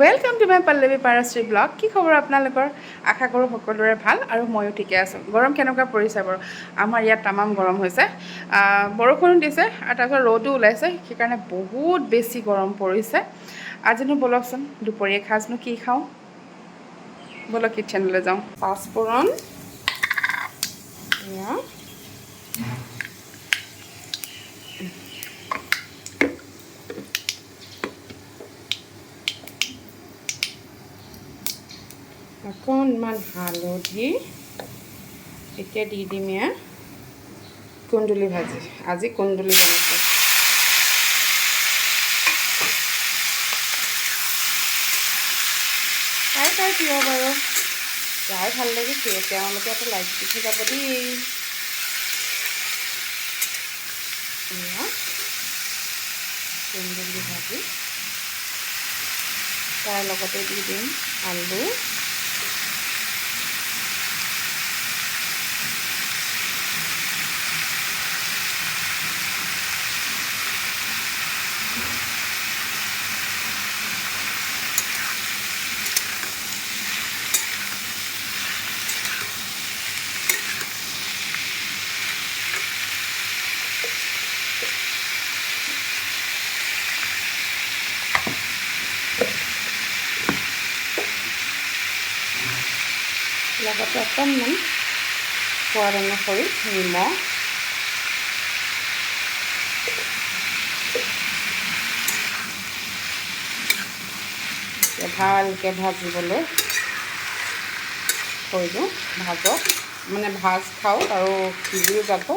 Welcome to my Pallavi Parashree blog. কি খবৰ আপোনালোকৰ? আশা কৰোঁ সকলোৰে ভাল আৰু ময়ো ঠিকে আছোঁ। গৰম কেনেকুৱা পৰিছে বাৰু? আমাৰ ইয়াত তামাম গৰম হৈছে, বৰষুণো দিছে আৰু তাৰপিছত ৰ'দো ওলাইছে, সেইকাৰণে বহুত বেছি গৰম পৰিছে। আজিনো ব'লকচোন দুপৰীয়া সাজনো কি খাওঁ, ব'লক কিটচেনলৈ যাওঁ। পাঁচফোৰণ, এয়া অকণমান হালধি, এতিয়া দি দিম এয়া কুন্দুলি ভাজি। আজি কুন্দুলি বনাইছোঁ। কাৰ প্ৰিয় বাৰু? যাই ভাল লাগে তেওঁলোকে এটা লাইক দি থৈ যাব দেই। এয়া কুন্দুলি ভাজি, তাৰ লগতে দি দিম আলু, লগতে অকণমান সোৱাদ অনুসৰি নিমখ, ভালকৈ ভাজিবলৈ থৈ দিওঁ। ভাজ খাওঁ আৰু সিজিও যাব।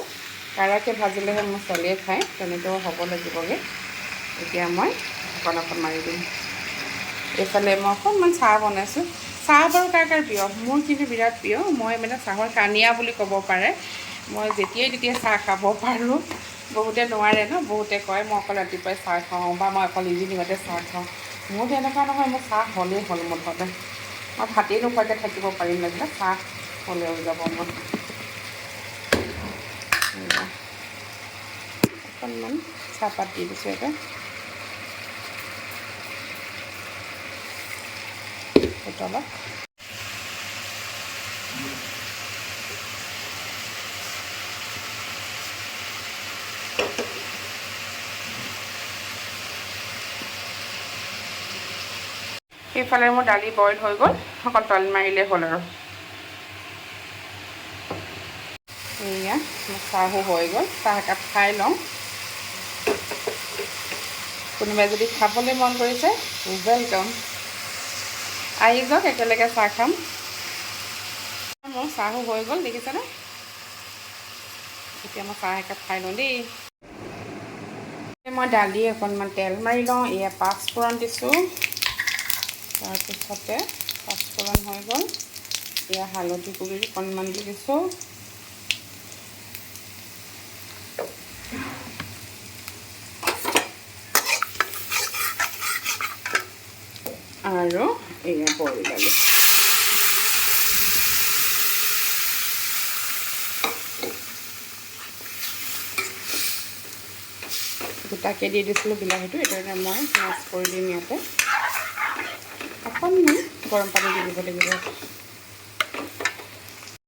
কাৰাকৈ ভাজিলেহে মোৰ ছোৱালীয়ে খায়, তেনেকৈও হ'ব লাগিবগৈ। এতিয়া মই অকণ মাৰি দিম। এইফালে মই অকণমান চাহ বনাইছোঁ। চাহ বাৰু কাৰ প্ৰিয়? মোৰ কিন্তু বিৰাট প্ৰিয়। মই মানে চাহৰ কানিয়া বুলি ক'ব পাৰে। মই যেতিয়াই তেতিয়াই চাহ খাব পাৰোঁ। বহুতে নোৱাৰে ন, বহুতে কয় মই অকল ৰাতিপুৱাই চাহ খাওঁ বা মই অকল ইভিনিঙতে চাহ খাওঁ। মোৰ তেনেকুৱা নহয়, মোৰ চাহ হ'লেই হ'ল। মুঠতে মই ভাতেই নোখোৱাকৈ থাকিব পাৰিম, লাগিলে চাহ হ'লে হৈ যাব মোৰ। অকণমান চাহপাত দি দিছোঁ এতিয়া। উতলক। সেইফালে মোৰ দালি বইল হৈ গ'ল, অকল তল মাৰিলেই হ'ল আৰু। এয়া মোৰ চাহো হৈ গ'ল, চাহ একাপ খাই লওঁ। কোনোবাই যদি খাবলৈ মন কৰিছে, ৱেলকাম, আহি যাওক, একেলগে চাহ খাম। মোৰ চাহো হৈ গ'ল, দেখিছেনে? এতিয়া মই চাহ একাপ খাই লওঁ দেই। মই দালি অকণমান তেল মাৰি লওঁ। এয়া পাঁচফোৰণ দিছোঁ, তাৰপিছতে পাঁচফোৰণ হৈ গ'ল। এয়া হালধি গুড়ি অকণমান দি দিছোঁ, আৰু এয়া বইল দালি। গোটাকৈ দি দিছিলোঁ বিলাহীটো, এতিয়া মই মিক্স কৰি দিম ইয়াতে। অকণমান গৰম পানী দি দিব লাগিব।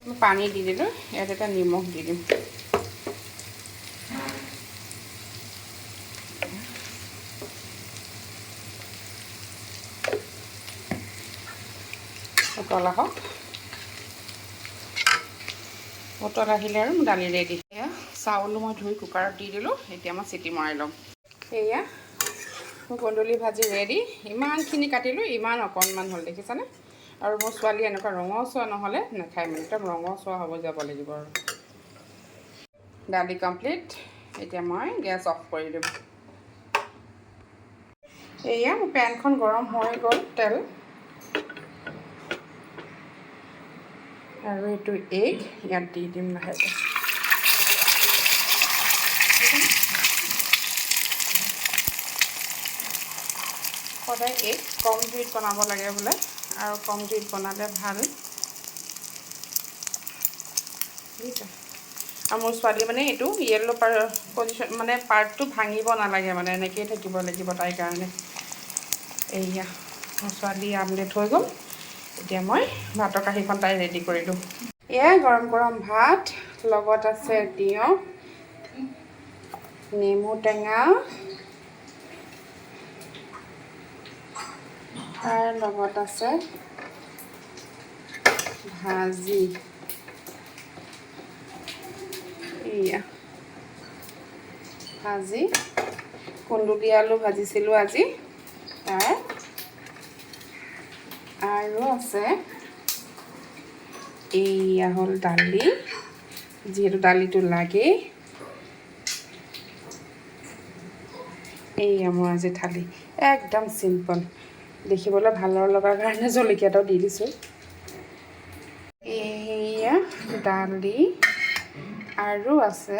মই পানী দি দিলোঁ, ইয়াত এটা নিমখ দি দিম। উতল আহক, উতল আহিলে আৰু মোৰ দালি ৰেডি। এয়া চাউলো মই ধুই কুকাৰত দি দিলোঁ, এতিয়া মই চিটি মৰাই ল'ম। এয়া মোৰ কুন্দুলি ভাজি ৰেডি। ইমানখিনি কাটিলোঁ, ইমান অকণমান হ'ল, দেখিছানে? আৰু মোৰ ছোৱালী এনেকুৱা ৰঙচুৱা নহ'লে নাখায়, মানে একদম ৰঙচুৱা হ'ব যাব লাগিব আৰু। দালি কমপ্লিট। এতিয়া মই গেছ অফ কৰি দিম। এয়া মোৰ পেনখন গৰম হৈ গ'ল, তেল আৰু এইটো এগ ইয়াত দি দিম লাহেকৈ। সদায় এগ কম জুইত বনাব লাগে বোলে, আৰু কম জুইত বনালে ভাল। আৰু মোৰ ছোৱালী মানে এইটো য়েল্লো পজিশ্যন মানে পাৰ্টটো ভাঙিব নালাগে, মানে এনেকৈয়ে থাকিব লাগিব তাইৰ কাৰণে। এয়া ছোৱালী আমলেট হৈ গ'ল। এতিয়া মই ভাতৰ কাঁহীখন তাই ৰেডি কৰিলোঁ। এয়া গৰম গৰম ভাত, লগত আছে তিয়ঁহ, নেমু টেঙা, তাৰ লগত আছে ভাজি। এয়া ভাজি, কুন্দুলি আলু ভাজিছিলোঁ আজি তাৰ, আৰু আছে এইয়া হ'ল দালি, যিহেতু দালিটো লাগেই। এইয়া মোৰ আজি থালি, একদম চিম্পল, দেখিবলৈ ভালৰ লগাৰ কাৰণে জলকীয়া এটাও দি দিছোঁ। এইয়া দালি আৰু আছে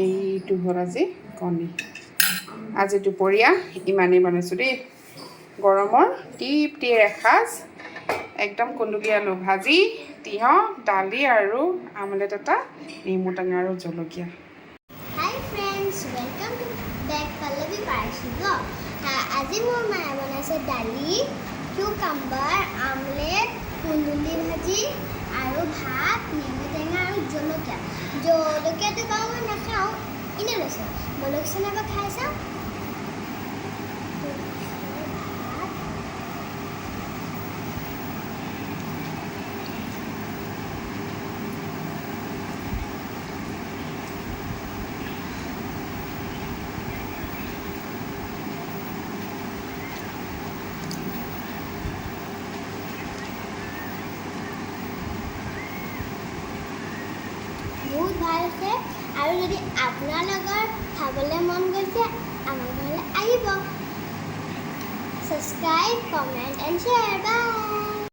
এইটো হ'ল আজি কণী। আজি দুপৰীয়া ইমানেই বনাইছোঁ দেই, গৰমৰ তৃপ্তিৰ এসাঁজ। একদম কুন্দুলি আলু ভাজি, তিয়ঁহ, দালি আৰু আমলেট এটা, নেমু টেঙা আৰু জলকীয়া। Hi friends, welcome to back Pallavi Parchi blog. আজি মোৰ মায়ে বনাইছে দালি, কিউকাম্বাৰ, আমলেট, কুন্দুলি ভাজি আৰু ভাত, নেমু টেঙা আৰু জলকীয়া। জলকীয়াটো বাৰু মই নাখাওঁ, এনেই লৈছোঁ। বলকচোন এবাৰ খাই চাওঁ। বহুত ভাল আছে, আৰু যদি আপোনালোকৰ খাবলৈ মন গৈছে আমাৰ ঘৰলৈ আহিব। Subscribe, comment and share.